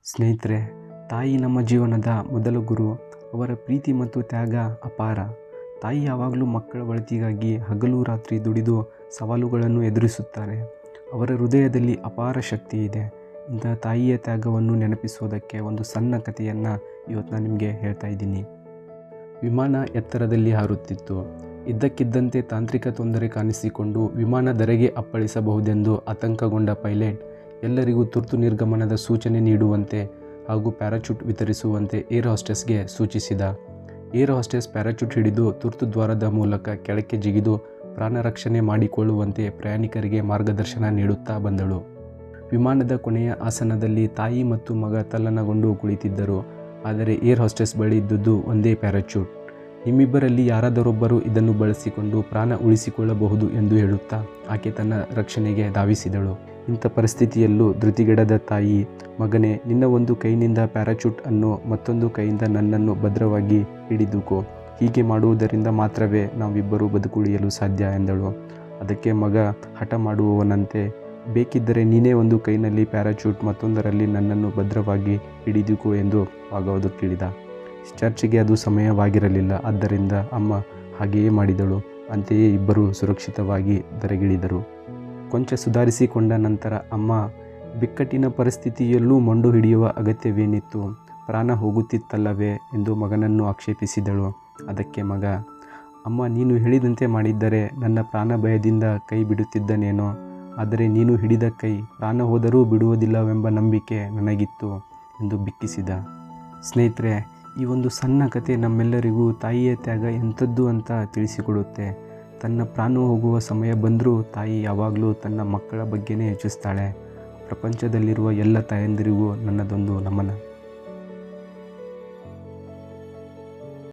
ಸ್ನೇಹಿತರೆ, ತಾಯಿ ನಮ್ಮ ಜೀವನದ ಮೊದಲ ಗುರು. ಅವರ ಪ್ರೀತಿ ಮತ್ತು ತ್ಯಾಗ ಅಪಾರ. ತಾಯಿ ಯಾವಾಗಲೂ ಮಕ್ಕಳ ಒಳಿತಿಗಾಗಿ ಹಗಲು ರಾತ್ರಿ ದುಡಿದು ಸವಾಲುಗಳನ್ನು ಎದುರಿಸುತ್ತಾರೆ. ಅವರ ಹೃದಯದಲ್ಲಿ ಅಪಾರ ಶಕ್ತಿ ಇದೆ. ಇಂತಹ ತಾಯಿಯ ತ್ಯಾಗವನ್ನು ನೆನಪಿಸೋದಕ್ಕೆ ಒಂದು ಸಣ್ಣ ಕಥೆಯನ್ನು ಇವತ್ತು ನಾನು ನಿಮಗೆ ಹೇಳ್ತಾ ಇದ್ದೀನಿ. ವಿಮಾನ ಎತ್ತರದಲ್ಲಿ ಹಾರುತ್ತಿತ್ತು. ಇದ್ದಕ್ಕಿದ್ದಂತೆ ತಾಂತ್ರಿಕ ತೊಂದರೆ ಕಾಣಿಸಿಕೊಂಡು ವಿಮಾನ ಧರೆಗೆ ಅಪ್ಪಳಿಸಬಹುದೆಂದು ಆತಂಕಗೊಂಡ ಪೈಲಟ್ ಎಲ್ಲರಿಗೂ ತುರ್ತು ನಿರ್ಗಮನದ ಸೂಚನೆ ನೀಡುವಂತೆ ಹಾಗೂ ಪ್ಯಾರಾಚೂಟ್ ವಿತರಿಸುವಂತೆ ಏರ್ ಹೋಸ್ಟೆಸ್ಗೆ ಸೂಚಿಸಿದ. ಏರ್ ಹೋಸ್ಟೆಸ್ ಪ್ಯಾರಾಚೂಟ್ ಹಿಡಿದು ತುರ್ತು ದ್ವಾರದ ಮೂಲಕ ಕೆಳಕ್ಕೆ ಜಿಗಿದು ಪ್ರಾಣ ರಕ್ಷಣೆ ಮಾಡಿಕೊಳ್ಳುವಂತೆ ಪ್ರಯಾಣಿಕರಿಗೆ ಮಾರ್ಗದರ್ಶನ ನೀಡುತ್ತಾ ಬಂದಳು. ವಿಮಾನದ ಕೊನೆಯ ಆಸನದಲ್ಲಿ ತಾಯಿ ಮತ್ತು ಮಗ ತಲ್ಲಣಗೊಂಡು ಕುಳಿತಿದ್ದರು. ಆದರೆ ಏರ್ ಹೋಸ್ಟೆಸ್ ಬಳಿ ಇದ್ದುದು ಒಂದೇ ಪ್ಯಾರಾಚೂಟ್. ನಿಮ್ಮಿಬ್ಬರಲ್ಲಿ ಯಾರಾದರೊಬ್ಬರು ಇದನ್ನು ಬಳಸಿಕೊಂಡು ಪ್ರಾಣ ಉಳಿಸಿಕೊಳ್ಳಬಹುದು ಎಂದು ಹೇಳುತ್ತಾ ಆಕೆ ತನ್ನ ರಕ್ಷಣೆಗೆ ಧಾವಿಸಿದಳು. ಇಂಥ ಪರಿಸ್ಥಿತಿಯಲ್ಲೂ ಧೃತಿಗೆಡದ ತಾಯಿ, ಮಗನೇ, ನಿನ್ನ ಒಂದು ಕೈನಿಂದ ಪ್ಯಾರಾಚೂಟ್ ಅನ್ನು ಮತ್ತೊಂದು ಕೈಯಿಂದ ನನ್ನನ್ನು ಭದ್ರವಾಗಿ ಹಿಡಿದುಕೋ. ಹೀಗೆ ಮಾಡುವುದರಿಂದ ಮಾತ್ರವೇ ನಾವಿಬ್ಬರೂ ಬದುಕುಳಿಯಲು ಸಾಧ್ಯ ಎಂದಳು. ಅದಕ್ಕೆ ಮಗ ಹಠ ಮಾಡುವವನಂತೆ, ಬೇಕಿದ್ದರೆ ನೀನೇ ಒಂದು ಕೈನಲ್ಲಿ ಪ್ಯಾರಾಚೂಟ್ ಮತ್ತೊಂದರಲ್ಲಿ ನನ್ನನ್ನು ಭದ್ರವಾಗಿ ಹಿಡಿದುಕೋ ಎಂದು ವಾಗ್ವಾದ ಕೇಳಿದ. ಚರ್ಚೆಗೆ ಅದು ಸಮಯವಾಗಿರಲಿಲ್ಲ. ಆದ್ದರಿಂದ ಅಮ್ಮ ಹಾಗೆಯೇ ಮಾಡಿದಳು. ಅಂತೆಯೇ ಇಬ್ಬರೂ ಸುರಕ್ಷಿತವಾಗಿ ಧರೆಗಿಳಿದರು. ಕೊಂಚ ಸುಧಾರಿಸಿಕೊಂಡ ನಂತರ ಅಮ್ಮ, ಬಿಕ್ಕಟ್ಟಿನ ಪರಿಸ್ಥಿತಿಯಲ್ಲೂ ಮೊಂಡು ಹಿಡಿಯುವ ಅಗತ್ಯವೇನಿತ್ತು? ಪ್ರಾಣ ಹೋಗುತ್ತಿತ್ತಲ್ಲವೇ ಎಂದು ಮಗನನ್ನು ಆಕ್ಷೇಪಿಸಿದಳು. ಅದಕ್ಕೆ ಮಗ, ಅಮ್ಮ, ನೀನು ಹೇಳಿದಂತೆ ಮಾಡಿದ್ದರೆ ನನ್ನ ಪ್ರಾಣ ಭಯದಿಂದ ಕೈ ಬಿಡುತ್ತಿದ್ದನೇನೋ. ಆದರೆ ನೀನು ಹಿಡಿದ ಕೈ ಪ್ರಾಣ ಹೋದರೂ ಬಿಡುವುದಿಲ್ಲವೆಂಬ ನಂಬಿಕೆ ನನಗಿತ್ತು ಎಂದು ಬಿಕ್ಕಿಸಿದ. ಸ್ನೇಹಿತರೆ, ಈ ಒಂದು ಸಣ್ಣ ಕತೆ ನಮ್ಮೆಲ್ಲರಿಗೂ ತಾಯಿಯ ತ್ಯಾಗ ಎಂಥದ್ದು ಅಂತ ತಿಳಿಸಿಕೊಡುತ್ತೆ. ತನ್ನ ಪ್ರಾಣ ಹೋಗುವ ಸಮಯ ಬಂದರೂ ತಾಯಿ ಯಾವಾಗಲೂ ತನ್ನ ಮಕ್ಕಳ ಬಗ್ಗೆನೇ ಯೋಚಿಸ್ತಾಳೆ. ಪ್ರಪಂಚದಲ್ಲಿರುವ ಎಲ್ಲ ತಾಯಂದಿರಿಗೂ ನನ್ನದೊಂದು ನಮನ.